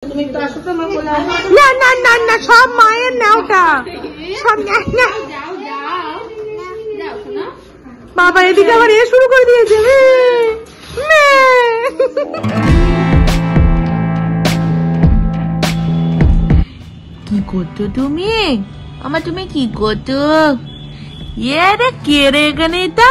না না না না, সব মায়ের না, ওটা সব বাবা এদিকে আবার এ শুরু করে দিয়েছে। কি করছো তুমি? আমার তুমি কি করছো? রে কে রে এখানে? এটা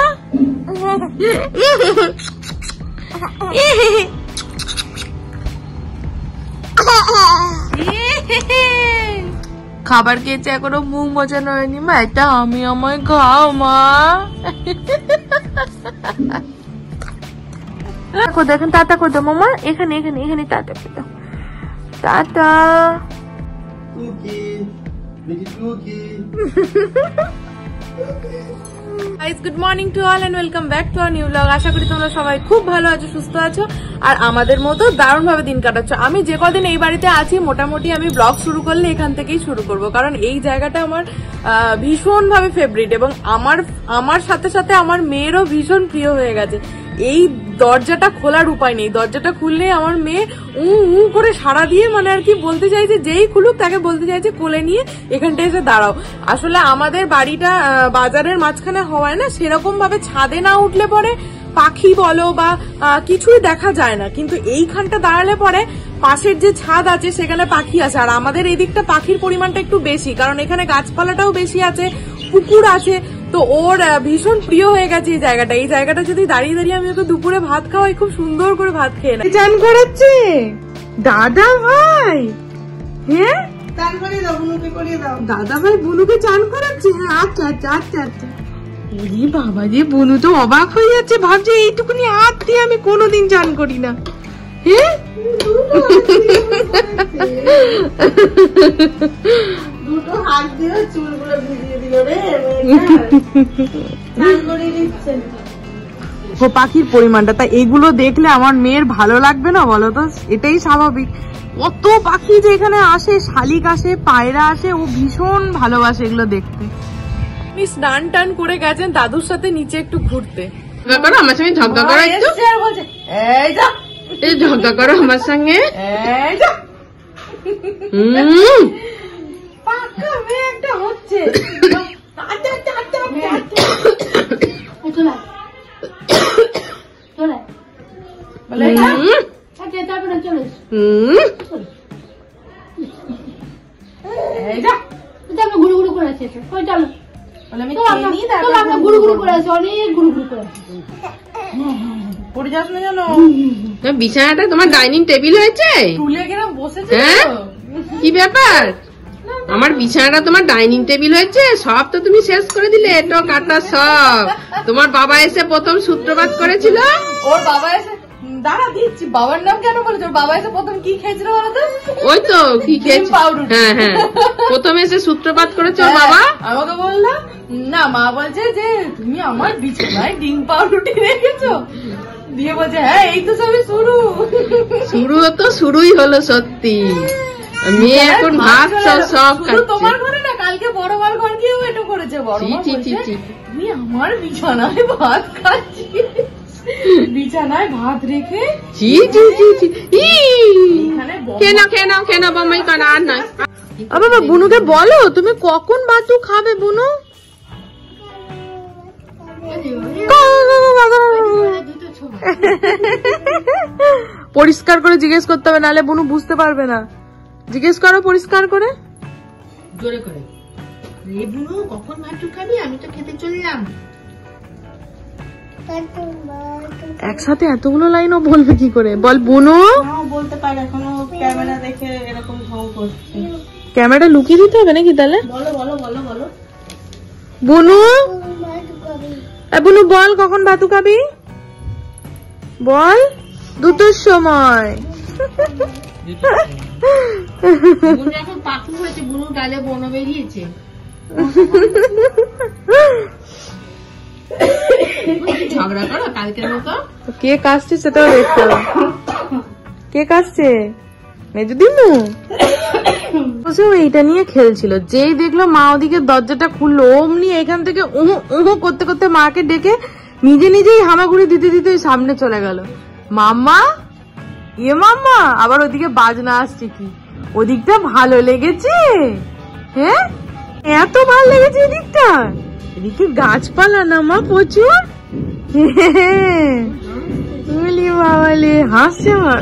খাবার খেয়েছে, এখনো মুখ মোছানো হয়নি। মা এটা আমি, আমায় খাও মা। দেখেন টাটা করে দাও মামা, এখানে এখানে এখানে টাটা করে দাও, tata. Good morning to all and welcome back to our new blog. আশা করি তোমরা সবাই খুব ভালো আছো, সুস্থ আছো, আর আমাদের মতো দারুণ ভাবে দিন কাটাচ্ছ। আমি যে কদিন এই বাড়িতে আছি, মোটামুটি আমি ব্লগ শুরু করলে এখান থেকেই শুরু করব, কারণ এই জায়গাটা আমার ভীষণ ভাবে ফেভারিট এবং আমার সাথে সাথে আমার মেয়েরও ভীষণ প্রিয় হয়ে গেছে। এই দরজাটা খোলার উপায় নেই, দরজাটা খুললে আমার মেয়ে উ করে সাড়া দিয়ে, মানে আর কি বলতে চাইছে, যেই খুলুক তাকে বলতে চাইছে কোলে নিয়ে এখানটা এসে দাঁড়াও। আসলে আমাদের বাড়িটা বাজারের মাঝখানে হওয়ায় না, সেরকম ভাবে ছাদে না উঠলে পরে পাখি বলো বা কিছুই দেখা যায় না, কিন্তু এইখানটা দাঁড়ালে পরে পাশের যে ছাদ আছে সেখানে পাখি আছে। আর আমাদের এই দিকটা পাখির পরিমাণটা একটু বেশি, কারণ এখানে গাছপালাটাও বেশি আছে, পুকুর আছে, তো ওর ভীষণ প্রিয় হয়ে গেছে এই জায়গাটা। এই জায়গাটা যদি দাঁড়িয়ে দাঁড়িয়ে আমি ওকে দুপুরে ভাত খাওয়াই, খুব সুন্দর করে ভাত খেয়ে না। চান করাচ্ছে দাদা ভাই, হ্যাঁ চান করিয়ে দাও, বুনুকে করিয়ে দাও। দাদা ভাই বুনুকে চান করাচ্ছে, হ্যাঁ আচ্ছা আচ্ছা আচ্ছা আচ্ছা। বাবা যে বুনু তো অবাক হয়ে যাচ্ছে, ভাবছে এইটুকুনি হাত দিয়ে আমি কোনোদিন চান করি না। হ্যাঁ দুটো হাত দিয়ে চুলগুলো ভিজিয়ে দিল রে, পাখির পরিমাণটা। তা এগুলো দেখলে আমার মেয়ের ভালো লাগবে না বলো তো? এটাই স্বাভাবিক। কত পাখি যে এখানে আসে, শালিক আসে, পায়রা আসে, ও ভীষণ ভালোবাসে এগুলো দেখতে। স্নান টান করে গেছেন দাদুর সাথে নিচে একটু ঘুরতে। আমার সঙ্গে ঝগড়া করো, একটু এই ঝগড়া করো আমার সঙ্গে। একটা হচ্ছে গুরু গুরু করে আছে, গুরু গুরু করে আছে, অনেক গুরু গুরু করে আছে। পড়ে যাস না জানো? বিছানাটা তোমার ডাইনিং টেবিল হয়েছে? তুলে কিনা বসেছে। হ্যাঁ কি ব্যাপার? আমার বিছানাটা তোমার ডাইনিং টেবিল হয়েছে? সব তো তুমি শেষ করে দিলে, এটো কাটা সব। তোমার বাবা এসে প্রথম সূত্রপাত করেছিল। ওর বাবা এসে দাঁড়া দিচ্ছি, বাবার নাম কেন বলেছ? ওর বাবা এসে প্রথম কি খেয়েছিল বলতো? ওই তো কি খেয়েছিল, হ্যাঁ হ্যাঁ, প্রথম এসে সূত্রপাত করেছে ওর বাবা। আমাকে বললাম না, মা বলছে যে তুমি আমার বিছানায় ডিম পাউরুটি রেখেছো, দিয়ে বলছে হ্যাঁ এই তো সবই শুরু তো শুরুই হলো সত্যি। মেয়ে এখন ভাত সব খাচ্ছে। তোমার ঘরে না, কালকে বড় মার ঘর গিয়েও এটা করেছে। বড় মা বলছে তুমি আমার বিছানায় ভাত খাচ্ছি, বিছানায় ভাত রেখে। কেন বামাই কানা আর নয়। বাবা বুনুকে বলো তুমি কখন বাতু খাবে বুনু? পরিষ্কার করে জিজ্ঞেস করতে হবে, নাহলে বুনু বুঝতে পারবে না। জিজ্ঞেস করো পরিষ্কার করে, জোরে করে। রে বুনু কখন ভাত খাবি? আমি তো খেতে চললাম। একসাথে এতগুলো লাইনও বলবে কি করে? বল বুনু। বলতে পারে, এখনো ক্যামেরা দেখে এরকম ঢং করছে। ক্যামেরাটা লুকিয়ে দিতে হবে নাকি তাহলে? বলো বলো বলো বলো। বুনু, বুনু বল কখন ভাতু খাবি? বল। 2টোর সময়। বুনু এখন পাখি হয়েছে, বুনু গালে বন বেরিয়েছে। ঝগড়া করো কালকের মতো। কে কাশছে সেটাও দেখতে হবে। কে কাশছে? মেজদিমু এইটা নিয়ে খেলছিল, যেই দেখলো মা ওদিকে দরজাটা খুললো, অমনি এখান থেকে উহু করতে করতে মাকে ডেকে নিজে নিজেই হামাগুড়ি দিতে দিতে সামনে চলে গেল। মাম্মা ইয়ে মাম্মা, আবার ওদিকে বাজনা আসছে কি? ওদিকটা ভালো লেগেছে? হ্যাঁ, এত ভালো লেগেছে এদিকটা? এদিকে গাছপালা না মা প্রচুর? বলি বাবালে, হাসছে আমার।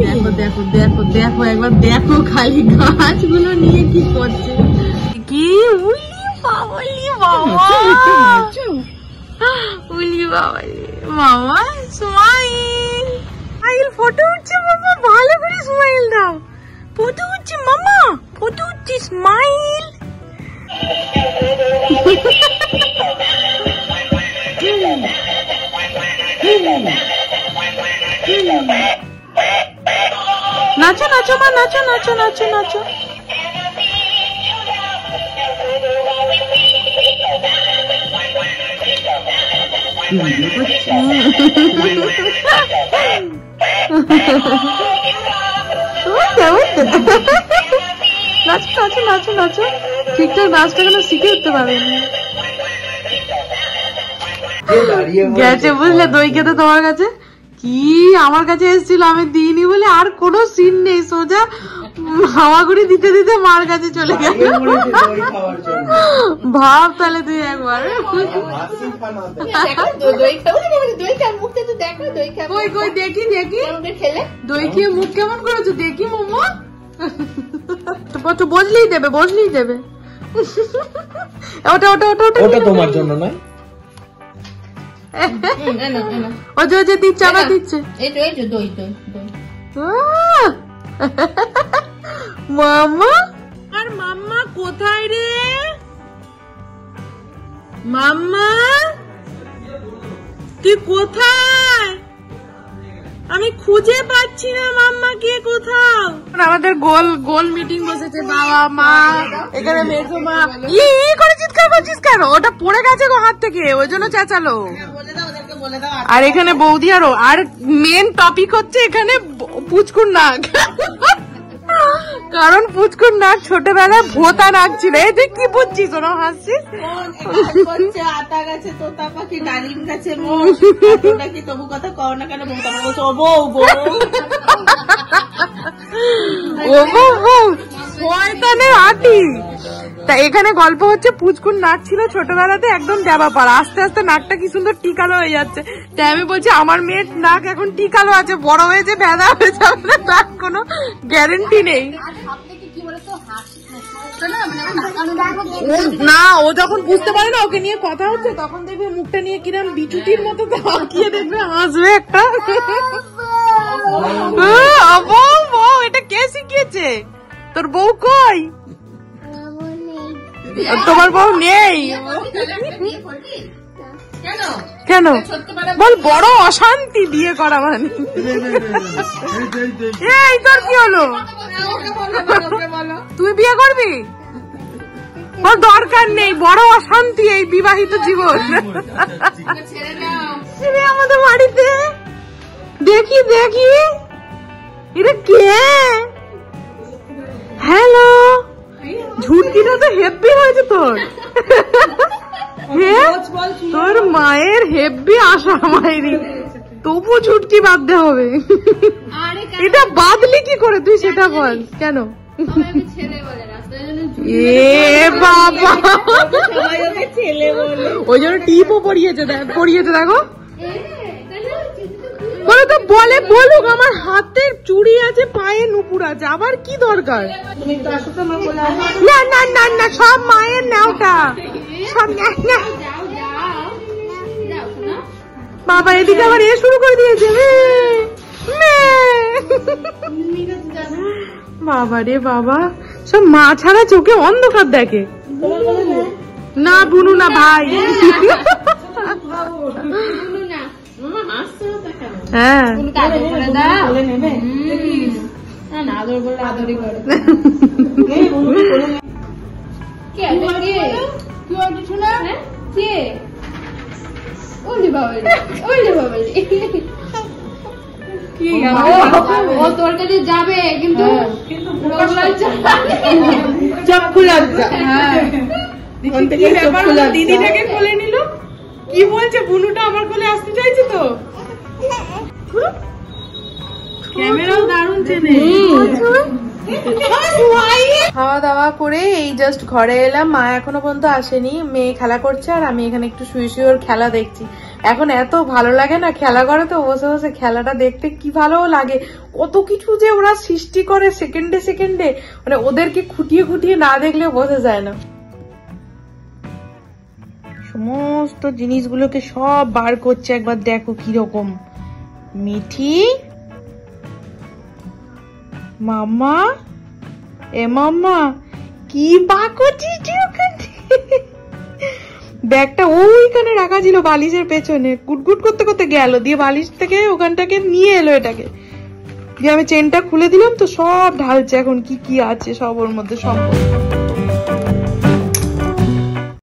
দেখো দেখো দেখো দেখো, একবার দেখো খালি গাছগুলো নিয়ে কি করছে। কি উলি বাবালি বাবা, উলি বাবালি মামা। স্মাইল স্মাইল, ফটো উঠছে মামা, ভালো করে স্মাইল দাও। ফটো উঠছে মামা, ফটো উঠছে, স্মাইল। নাচো নাচো মা, নাচো নাচো নাচো নাচো। নাচো নাচো নাচো নাচো, ঠিকঠাক নাচটা কেন শিখে উঠতে পারেনি। গেছে বুঝলে দই খেতে তোমার কাছে, কি আমার কাছে এসেছিল, আমি দিইনি বলে আর কোনো সিন নেই, সোজা হাওয়াগুড়ি দিতে দিতে মার কাছে চলে গেল। ভাব তাহলে তুই একবার, কই দেখি দেখি, দই খেয়ে মুখ কেমন করেছো দেখি মোমো। তো বসলেই দেবে, বসলেই দেবে। ওটা ওটা ওটা ওটা তোমার জন্য নয়, ওই যে দিচ্ছে, আবার দিচ্ছে। মাম্মা, আর মাম্মা কোথায় রে? মাম্মা তুই কোথায়? আমি খুঁজে পাচ্ছি না মাম্মা কে কোথাও। আমাদের গোল গোল মিটিং বসেছে, বাবা মা এখানে, মেজো মা। ই করে চিৎকার করছিস কেন? ওটা পড়ে গেছে গো হাত থেকে, ওই জন্য চেঁচালো। আর এখানে বৌদি আরো, আর মেন টপিক হচ্ছে এখানে পুচকুর নাক। কারণ পুচকুর নাক ছোটবেলায় ভোতা নাক ছিল। এই তুই কি বুঝছিস? ওরা হাসছিস। আতা গাছে তোতা পাখি, ডালিম গাছে নাকি, তবু কথা কও না কেন? শয়তানের আটি। তা এখানে গল্প হচ্ছে পুচকুর নাক ছিল ছোটবেলাতে একদম ড্যাবা পাড়া, আস্তে আস্তে নাকটা কি সুন্দর টিকালো হয়ে যাচ্ছে। তাই আমি বলছি আমার মেয়ের নাক এখন টিকালো আছে, বড় হয়েছে ভেদা হয়ে যাবে না, তার কোনো গ্যারেন্টি নেই। না, ও যখন বুঝতে পারে না ওকে নিয়ে কথা হচ্ছে, তখন দেখবে মুখটা নিয়ে কিরম বিচুটির মতো তাকিয়ে দেখবে, হাসবে একটা। এটা কে শিখিয়েছে? তোর বউ কই? তোমার বউ নেই কেন? বল, বড় অশান্তি বিয়ে করা মানে। এই তোর কি হলো? তুই বিয়ে করবি? বল দরকার নেই, বড় অশান্তি এই বিবাহিত জীবন। আমাদের বাড়িতে দেখি দেখি, এটা কে? হ্যালো, ঝুটকিটা তো হেব্বি হয়েছে তোর। তোর মায়ের হেব্বি আশা মায়েরই, তবু ঝুটকি বাঁধতে হবে। এটা বাঁধলি কি করে তুই সেটা বল, কেন? এ বাবা, ওই জন্য টিপও পরিয়েছে, পরিয়েছে দেখো। বলে তো বলে বলুক, আমার হাতের চুড়ি আছে, পায়ে নুপুর আছে, আবার কি দরকার? না না না না, সব মায়ের নেওটা, সব না। বাবা এদিকে আবার এ শুরু করে দিয়েছে। বাবা রে বাবা, সব মা ছাড়া চোখে অন্ধকার দেখে। না বুনু না ভাই, হ্যাঁ ও তোর কাছে যাবে কিন্তু চক্ষু লজ্জা। দিদিটাকে কোলে নিল, কি বলছে বুনুটা আমার কোলে আসতে চাইছে তো? ক্যামেরাও দারুণ চেনে। খাওয়া দাওয়া করে এই জাস্ট ঘরে এলাম, মা এখনো পর্যন্ত আসেনি, মেয়ে খেলা করছে আর আমি এখানে একটু শুয়ে শুয়ে ওর খেলা দেখছি। এখন এত ভালো লাগে না খেলা করে, তো বসে বসে খেলাটা দেখতে কি ভালো লাগে। কত কিছু যে ওরা সৃষ্টি করে সেকেন্ডে সেকেন্ডে, মানে ওদেরকে খুঁটিয়ে খুঁটিয়ে না দেখলে বোঝা যায় না। সমস্ত জিনিসগুলোকে সব বার করছে, একবার দেখো কিরকম। মিঠি, মাম্মা, এ মাম্মা কি বার করছিস তুই ওখান থেকে? ব্যাগটা ওইখানে রাখা ছিল বালিশের পেছনে, গুটগুট করতে করতে গেল, দিয়ে বালিশ থেকে ওখানটাকে নিয়ে এলো এটাকে, দিয়ে আমি চেনটা খুলে দিলাম তো সব ঢালছে এখন কি কি আছে সব ওর মধ্যে সম্পর্ক।